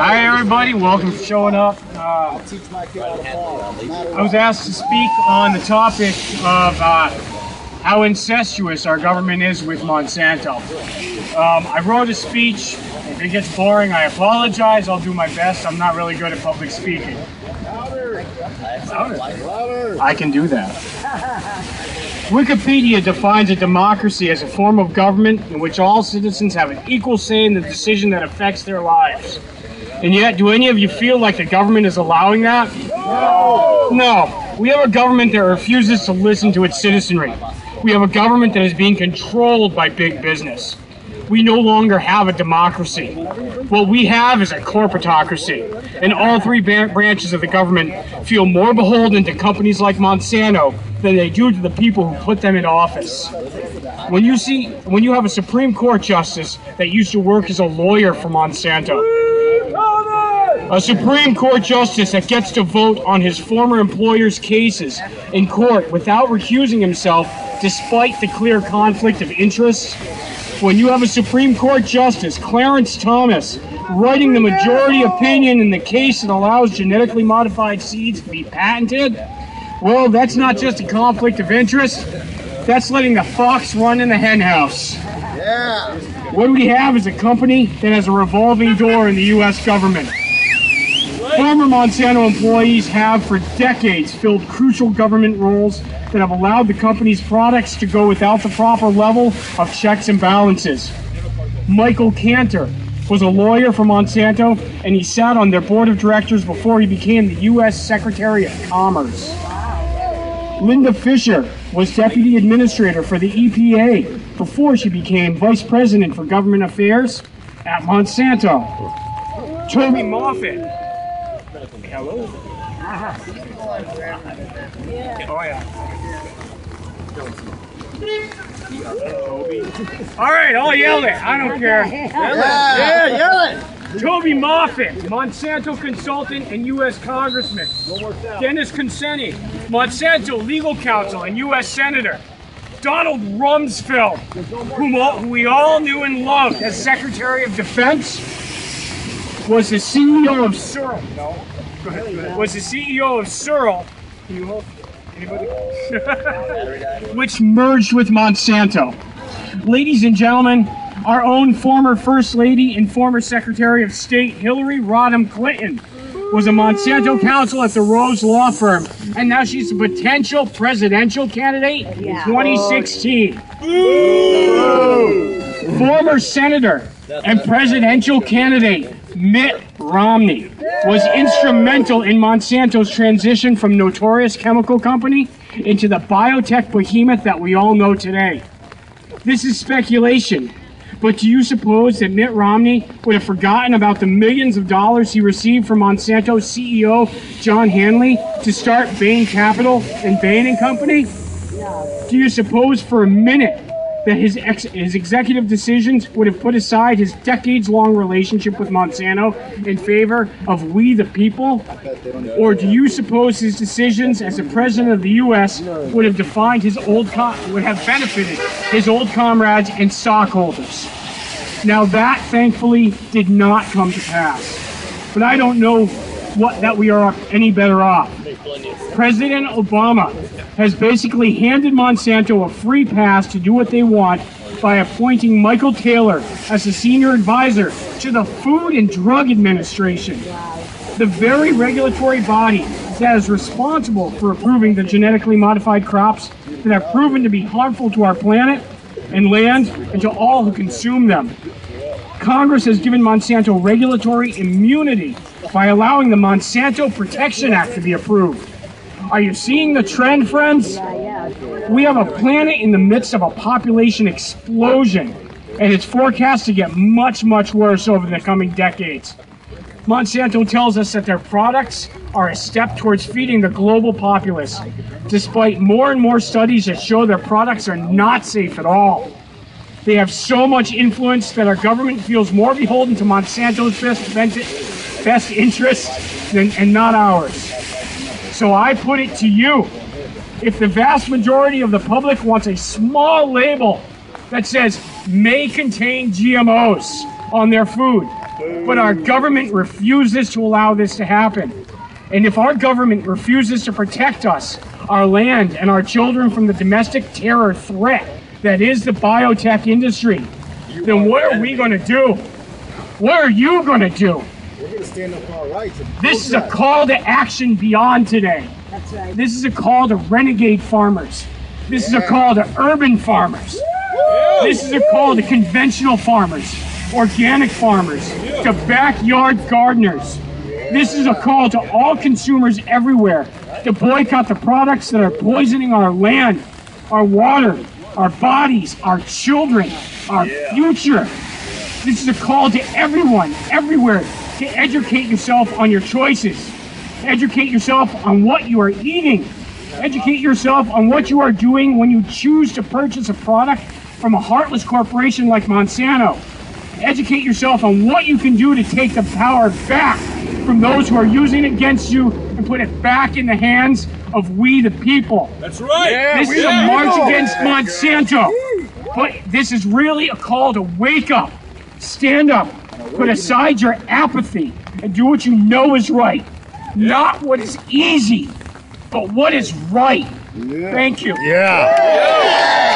Hi everybody, welcome for showing up. I was asked to speak on the topic of how incestuous our government is with Monsanto. I wrote a speech. If it gets boring, I apologize. I'll do my best. I'm not really good at public speaking. Louder. I can do that. Wikipedia defines a democracy as a form of government in which all citizens have an equal say in the decision that affects their lives. And yet, do any of you feel like the government is allowing that? No! No. We have a government that refuses to listen to its citizenry. We have a government that is being controlled by big business. We no longer have a democracy. What we have is a corporatocracy. And all three branches of the government feel more beholden to companies like Monsanto than they do to the people who put them in office. When you have a Supreme Court justice that used to work as a lawyer for Monsanto, a Supreme Court justice that gets to vote on his former employer's cases in court without recusing himself despite the clear conflict of interest, when you have a Supreme Court Justice, Clarence Thomas, writing the majority opinion in the case that allows genetically modified seeds to be patented, well, that's not just a conflict of interest, that's letting the fox run in the henhouse. Yeah. What we have is a company that has a revolving door in the U.S. government. Former Monsanto employees have for decades filled crucial government roles that have allowed the company's products to go without the proper level of checks and balances. Michael Cantor was a lawyer for Monsanto, and he sat on their board of directors before he became the U.S. Secretary of Commerce. Linda Fisher was deputy administrator for the EPA before she became vice president for government affairs at Monsanto. Toby Moffett. Hello. Oh yeah. All right, I'll yell it. I don't care. Yeah, yell it. Toby Moffett, Monsanto consultant and U.S. Congressman. Dennis Conseni, Monsanto legal counsel and U.S. Senator. Donald Rumsfeld, whom we all knew and loved as Secretary of Defense, was the CEO of Searle. No. Go ahead. Was the CEO of Searle. Can you hold? Anybody? Which merged with Monsanto. Ladies and gentlemen, our own former First Lady and former Secretary of State Hillary Rodham Clinton was a Monsanto counsel at the Rose Law Firm, and now she's a potential presidential candidate in 2016. Former Senator and presidential candidate Mitt Romney was instrumental in Monsanto's transition from notorious chemical company into the biotech behemoth that we all know today. This is speculation, but do you suppose that Mitt Romney would have forgotten about the millions of dollars he received from Monsanto's CEO, John Hanley, to start Bain Capital and Bain & Company? Do you suppose for a minute that his executive decisions would have put aside his decades-long relationship with Monsanto in favor of we the people? Or do you suppose his decisions as the president of the U.S. would have benefited his old comrades and stockholders? Now that, thankfully, did not come to pass. But I don't know that we are any better off. President Obama has basically handed Monsanto a free pass to do what they want by appointing Michael Taylor as the senior advisor to the Food and Drug Administration, the very regulatory body that is responsible for approving the genetically modified crops that have proven to be harmful to our planet and land and to all who consume them. Congress has given Monsanto regulatory immunity by allowing the Monsanto Protection Act to be approved. Are you seeing the trend, friends? We have a planet in the midst of a population explosion, and it's forecast to get much, much worse over the coming decades. Monsanto tells us that their products are a step towards feeding the global populace, despite more and more studies that show their products are not safe at all. They have so much influence that our government feels more beholden to Monsanto's best interests and not ours. So I put it to you, if the vast majority of the public wants a small label that says may contain GMOs, on their food. But our government refuses to allow this to happen. And if our government refuses to protect us, our land, and our children from the domestic terror threat that is the biotech industry, then what are we going to do? What are you going to do? We're going to stand up for our rights. This is a call to action beyond today. That's right. This is a call to renegade farmers. This is a call to urban farmers. This is a call to conventional farmers, organic farmers, to backyard gardeners. This is a call to all consumers everywhere to boycott the products that are poisoning our land, our water, our bodies, our children, our future. This is a call to everyone, everywhere, to educate yourself on your choices. Educate yourself on what you are eating. Educate yourself on what you are doing when you choose to purchase a product from a heartless corporation like Monsanto. Educate yourself on what you can do to take the power back from those who are using it against you and put it back in the hands of we the people. That's right. This is a march against Monsanto. But this is really a call to wake up, stand up, put aside your apathy, and do what you know is right. Not what is easy, but what is right. Thank you. Yeah.